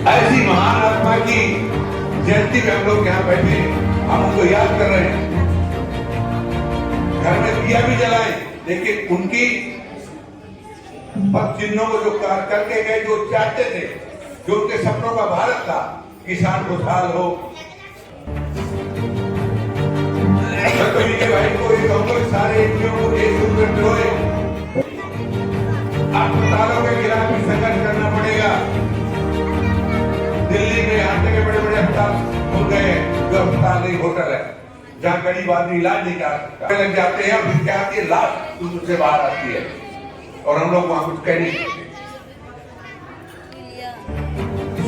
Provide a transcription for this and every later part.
ऐसी महान आत्मा की जयंती में हम लोग यहाँ बैठे, हम उनको याद कर रहे हैं। घर में दिया भी जलाए, लेकिन उनकी पद चिन्हों को जो करके गए, जो चाहते थे, जो उनके सपनों का भारत था, किसान खुशहाल हो। भाई को ये कहूँगा, सारे एनजीओ को एक सूत्र में पिरोए। अस्पतालों के खिलाफ भी संघर्ष करना पड़ेगा। दिल्ली में यहाँ के बड़े बड़े अस्पताल खुल गए हैं, जो अस्पताल नहीं होटल है, जहाँ गरीब आदमी इलाज नहीं करा सकता, लग जाते हैं और क्या आती है, लाश उससे बाहर आती है और हम लोग वहां कुछ कह नहीं सकते।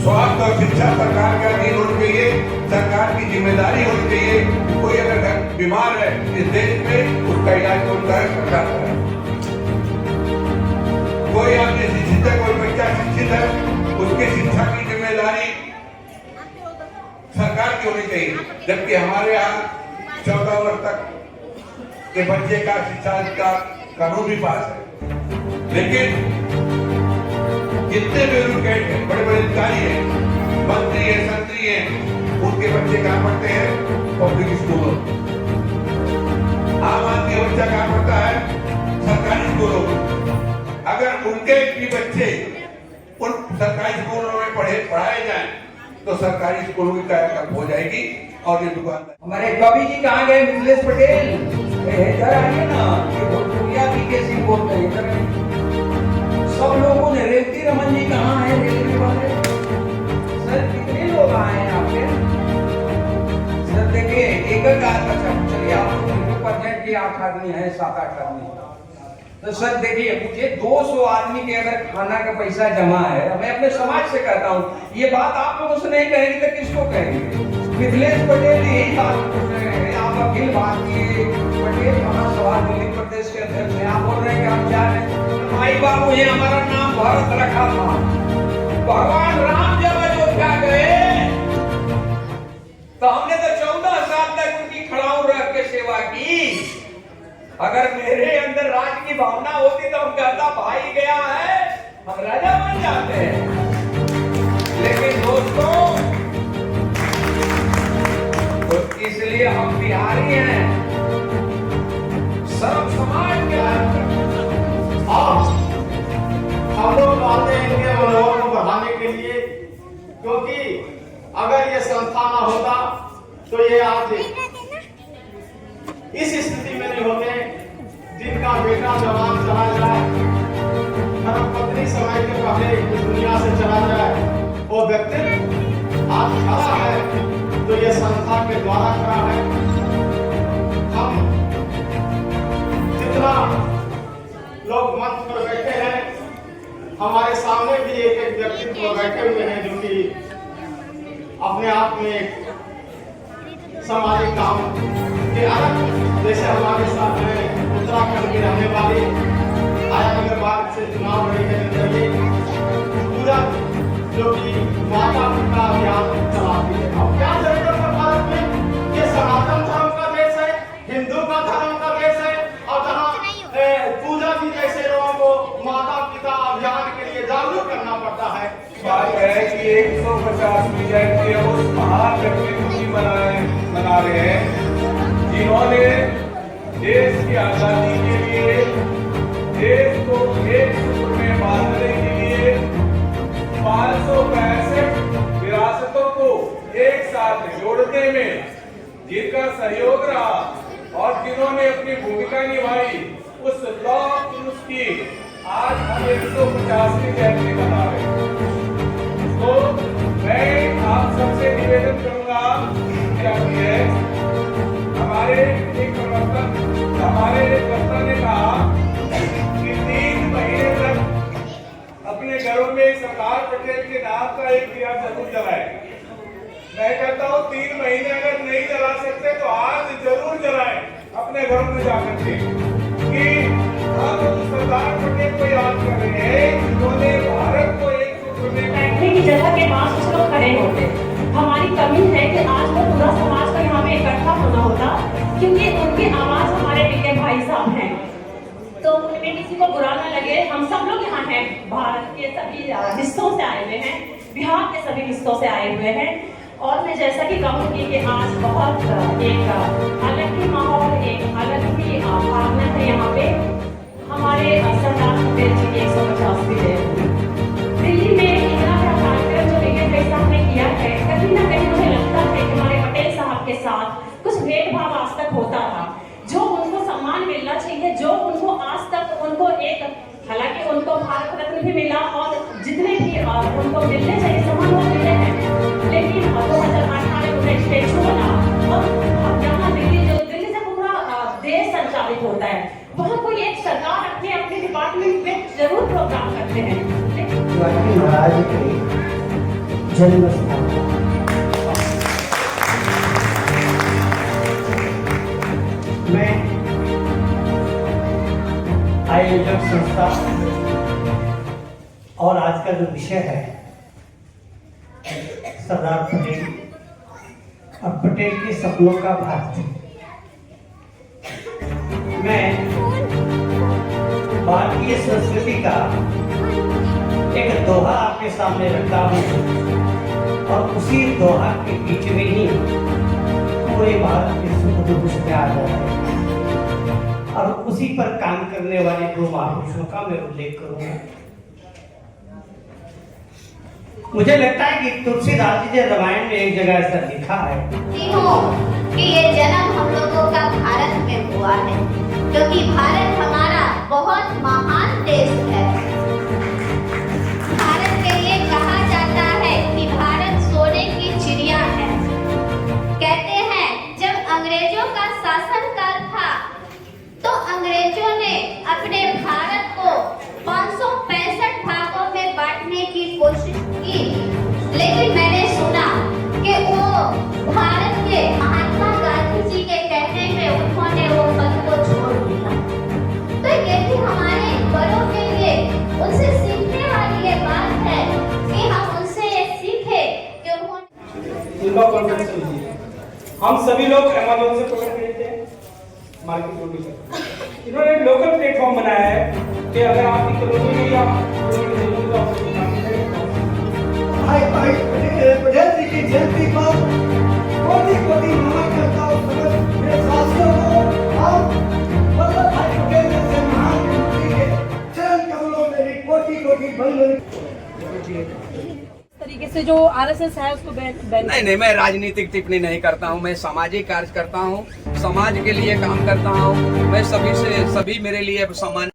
स्वास्थ्य और शिक्षा सरकार का अधीन होनी चाहिए, सरकार की जिम्मेदारी होनी चाहिए। कोई अगर बीमार है इस देश में, उसका इलाज कौन करे? सरकार करे। कोई आदमी शिक्षित है, कोई बच्चा शिक्षित है, उसकी शिक्षा की जिम्मेदारी सरकार की होनी चाहिए। जबकि हमारे यहाँ 14 वर्ष तक के बच्चे का शिक्षा का कानून भी पास है, लेकिन जितने ब्यूरोक्रेट हैं, बड़े बड़े अधिकारी हैं, मंत्री हैं, संतरी हैं, उनके बच्चे कहाँ पढ़ते हैं? पब्लिक स्कूलों। आम आदमी बच्चा कहाँ पढ़ता है? सरकारी स्कूलों में। अगर उनके भी बच्चे उन सरकारी स्कूलों में पढ़ाए जाएं, तो सरकारी स्कूलों की कायाकल्प हो जाएगी। और ये दुकानदार हमारे कवि जी कहाँ गए? मिथिलेश पटेल इधर आइए ना, ये भोजपुरिया भी कैसी बोल रहे हैं? सब लोगों ने, रेवती रमन जी कहाँ है? रेलवे वाले सर, कितने लोग आए हैं आपके? सर देखिए, एक चलिए आप प्रेजेंट की 8 आदमी है, 7-8 आदमी। तो सर देखिए, मुझे 200 आदमी के अगर खाना का पैसा जमा है, मैं अपने समाज से कहता हूँ, ये बात आप लोगों से नहीं कहेंगे तो किसको कहेंगे? मिथिलेश पटेल यही बात पूछ रहे हैं। आप अखिल भारतीय पटेल महासभा दिल्ली प्रदेश के अध्यक्ष हैं, आप बोल रहे हैं कि हम जा रहे हैं। माई बाबू ने हमारा नाम भारत रखा था। भगवान राम जब अयोध्या गए तो हमने तो 14 साल तक उनकी खड़ाऊ रख के सेवा की। अगर मेरे अंदर राज की भावना होती तो हम कहता भाई गया है, हम राजा बन जाते हैं। लेकिन दोस्तों, तो इसलिए हम बिहारी हैं, सर्व समाज के हम लोग आते हैं इनके मनोबल को बढ़ाने के लिए, क्योंकि अगर ये संस्था ना होता तो ये आज इस स्थिति में नहीं होते। जिनका बेटा जवान चला जाए, धर्मपत्नी समय के पहले इस दुनिया से चला जाए, वो व्यक्ति आज खड़ा है तो ये संस्था के द्वारा खड़ा है। हम जितना लोग मंच पर बैठे हैं, हमारे सामने भी एक एक व्यक्तित्व बैठे हुए हैं जो कि अपने आप में एक सामाजिक काम के अलग, जैसे हमारे साथ हैं उत्तराखंड के रहने वाले, आया बाग से चुनाव लड़े पूरा, जो कि माता पिता अभियान चलाती है। अब क्या जरूरत है भारत में? ये सनातन धर्म का देश है, हिंदू का धर्म का देश है, और जहाँ पूजा भी जैसे लोगों को माता पिता अभियान के लिए जागरूक करना पड़ता है। बात है कि 150वीं जयंती उस महान व्यक्तित्व की मना रहे हैं जिन्होंने देश की आजादी के लिए, देश को एक सूत्र में बांधने के लिए 565 विरासतों को एक साथ जोड़ने में जिनका सहयोग रहा और जिन्होंने अपनी भूमिका निभाई, उस लौह पुरुष की आज हम 150वीं जयंती मना रहे हैं। तो मैं आप सबसे निवेदन करूंगा कि हमारे एक वक्ता ने कहा कि 3 महीने तक अपने घरों में सरदार पटेल के नाम का एक दिया जरूर जलाए। मैं कहता हूँ 3 महीने अगर नहीं जला सकते तो आज जरूर जलाएं अपने घरों में जाकर के, कि हम सरदार पटेल को याद कर रहे हैं जिन्होंने भारत को एक सूत्र में बैठने की जगह के पास कुछ लोग खड़े होते। हमारी कमी है कि आज वो पूरा समाज को यहाँ पे इकट्ठा होना होता, क्योंकि उनकी आवाज हमारे पीके भाई साहब हैं। तो उनमें किसी को बुरा न लगे, हम सब लोग यहाँ हैं, भारत के सभी हिस्सों से आए हुए हैं, बिहार के सभी हिस्सों से आए हुए हैं। और मैं जैसा कि कहूँगी कि आज बहुत एक अलग ही माहौल, एक अलग ही भावना है यहाँ पे। हमारे सरदार पटेल जी की 150वीं जयंती दिल्ली में इतना बड़ा कार्यक्रम जो विजय भाई साहब ने किया है, कहीं ना कहीं मुझे लगता है कि हमारे पटेल साहब के साथ कुछ भेदभाव आज तक होता था। जो उनको सम्मान मिलना चाहिए, जो उनको आज तक उनको एक, हालांकि उनको भारत रत्न भी मिला और जितने भी उनको मिलने चाहिए सम्मान वो मिले हैं, लेकिन 2018 में उन्हें स्टेज बना और यहाँ दिल्ली से पूरा देश संचालित होता है, वहाँ कोई एक सरकार अपने अपने डिपार्टमेंट में जरूर प्रोग्राम करते हैं। महाराज के जन्म स्थान मैं आयोजक संस्था और आज का जो विषय है सरदार पटेल और पटेल के सपनों का भारत, मैं भारतीय संस्कृति का एक दोहा आपके सामने रखता हूँ और उसी दोहा के बीच में ही पूरे भारत के सुख दुख में आ जाता है और उसी पर काम करने वाले दो महापुरुषों का मैं उल्लेख करूंगा। मुझे लगता है कि तुलसीदास जी ने रामायण में एक जगह ऐसा लिखा है कि ये जन्म हम लोगों का भारत में हुआ है, क्योंकि भारत हमारा बहुत महान देश है। भारत के लिए कहा जाता है कि भारत सोने की चिड़िया है। कहते हैं जब अंग्रेजों का शासनकाल था तो अंग्रेजों ने अपने भारत को 565 भागों में बांटने की कोशिश की, लेकिन मैंने सुना कि वो भारत के महात्मा गांधी जी के कहने पे उन्होंने वो पद को छोड़ दिया। तो ये भी हमारे बड़ों के लिए उनसे सीखने वाली ये बात है कि हम उनसे ये सीखे कि उन्होंने हम सभी लोग अमेज़न से प्रोडक्ट खरीदते हैं, मार्केट रोटी से। इन्होंने एक लोकल प्लेटफॉर्म बनाया है कि अगर आपकी कॉलोनी में या पटेल जी की जयंती पर कोटि कोटि नमन करता हूँ मेरे शास्त्रों को और वल्लभ भाई पटेल जैसे महान व्यक्ति के चरण कमलों में भी कोटि कोटि तरीके से जो आरएसएस है उसको नहीं, मैं राजनीतिक टिप्पणी नहीं करता हूँ, मैं सामाजिक कार्य करता हूँ, समाज के लिए काम करता हूँ, मैं सभी मेरे लिए सम्मान